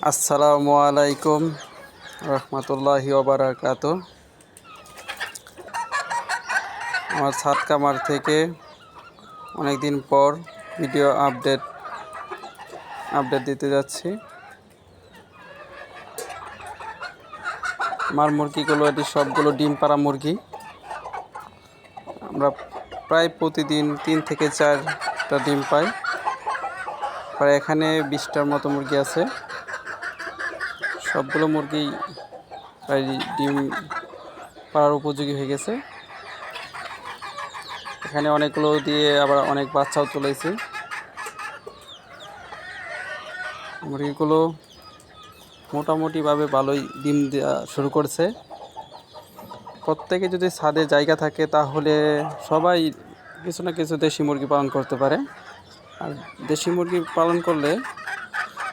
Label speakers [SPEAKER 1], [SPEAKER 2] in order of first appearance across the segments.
[SPEAKER 1] আসসালামু আলাইকুম রহমতুল্লাহি ওয়া বারাকাতুহু। আমার ছাদ কামার থেকে অনেক দিন পর ভিডিও আপডেট দিতে যাচ্ছি। আমার মুরগিগুলো এটি সবগুলো ডিম পাড়া মুরগি। আমরা প্রায় প্রতিদিন 3 থেকে 4টা ডিম পাই। প্রায় এখানে 20টার মতো মুরগি আছে। সবগুলো মুরগি প্রায় ডিম পাড়ার উপযোগী হয়ে গেছে। এখানে অনেকগুলো দিয়ে আবার অনেক বাচ্চাও তুলেছি। মুরগিগুলো মোটামুটিভাবে ভালোই ডিম দেওয়া শুরু করছে। প্রত্যেকে যদি ছাদে জায়গা থাকে তাহলে সবাই কিছু না কিছু দেশি মুরগি পালন করতে পারে। আর দেশি মুরগি পালন করলে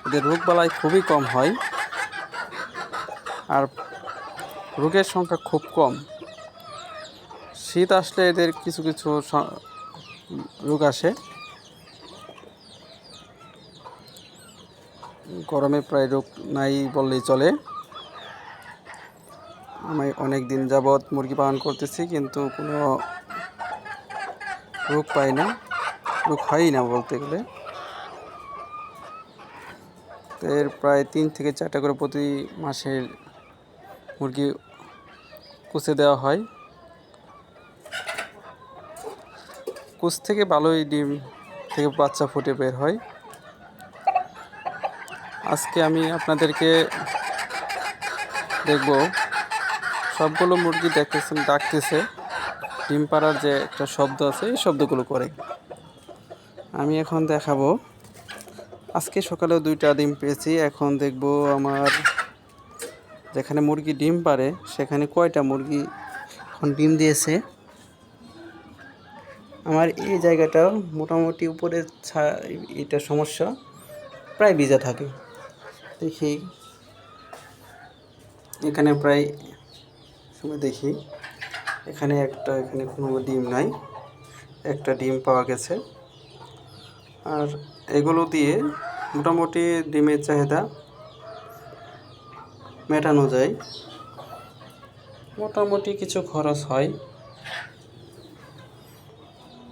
[SPEAKER 1] এদের রোগবালাই খুবই কম হয়, আর রোগের সংখ্যা খুব কম। শীত আসলে এদের কিছু কিছু রোগ আসে, গরমে প্রায় রোগ নাই বললেই চলে। আমি অনেক দিন যাবৎ মুরগি পালন করতেছি, কিন্তু কোনো রোগ পাই না, রোগ হয়ই না বলতে গেলে। তো এর প্রায় 3 থেকে 4টা করে প্রতি মাসে মুরগি কুচে দেওয়া হয়। কুচ থেকে ভালোই ডিম থেকে বাচ্চা ফুটে বের হয়। আজকে আমি আপনাদেরকে দেখব, সবগুলো মুরগি ডাকতেছে, ডিম পাড়ার যে একটা শব্দ আছে এই শব্দগুলো করে। আমি এখন দেখাবো। আজকে সকালে 2টা ডিম পেয়েছি। এখন দেখব আমার যেখানে মুরগি ডিম পাড়ে সেখানে কয়টা মুরগি এখন ডিম দিয়েছে। আমার এই জায়গাটা মোটামুটি উপরে এটা সমস্যা, প্রায় ভিজা থাকে। দেখি এখানে প্রায় সময় দেখি এখানে কোনো ডিম নাই, একটা ডিম পাওয়া গেছে। আর এগুলো দিয়ে মোটামুটি ডিমের চাহিদা মেটানো যায়, মোটামুটি কিছু খরচ হয়।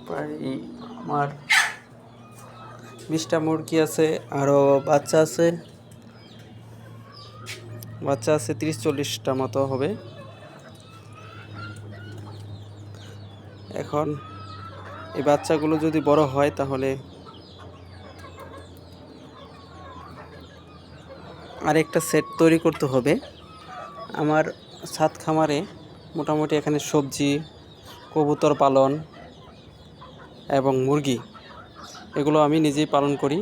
[SPEAKER 1] প্রায় আমার 20টা মুরগি আছে, আরও বাচ্চা আছে 30-40টা মতো হবে। এখন এই বাচ্চাগুলো যদি বড় হয় তাহলে আরেকটা সেট তৈরি করতে হবে। আমার ছাদ খামারে মোটামুটি এখানে সবজি, কবুতর পালন এবং মুরগি এগুলো আমি নিজেই পালন করি।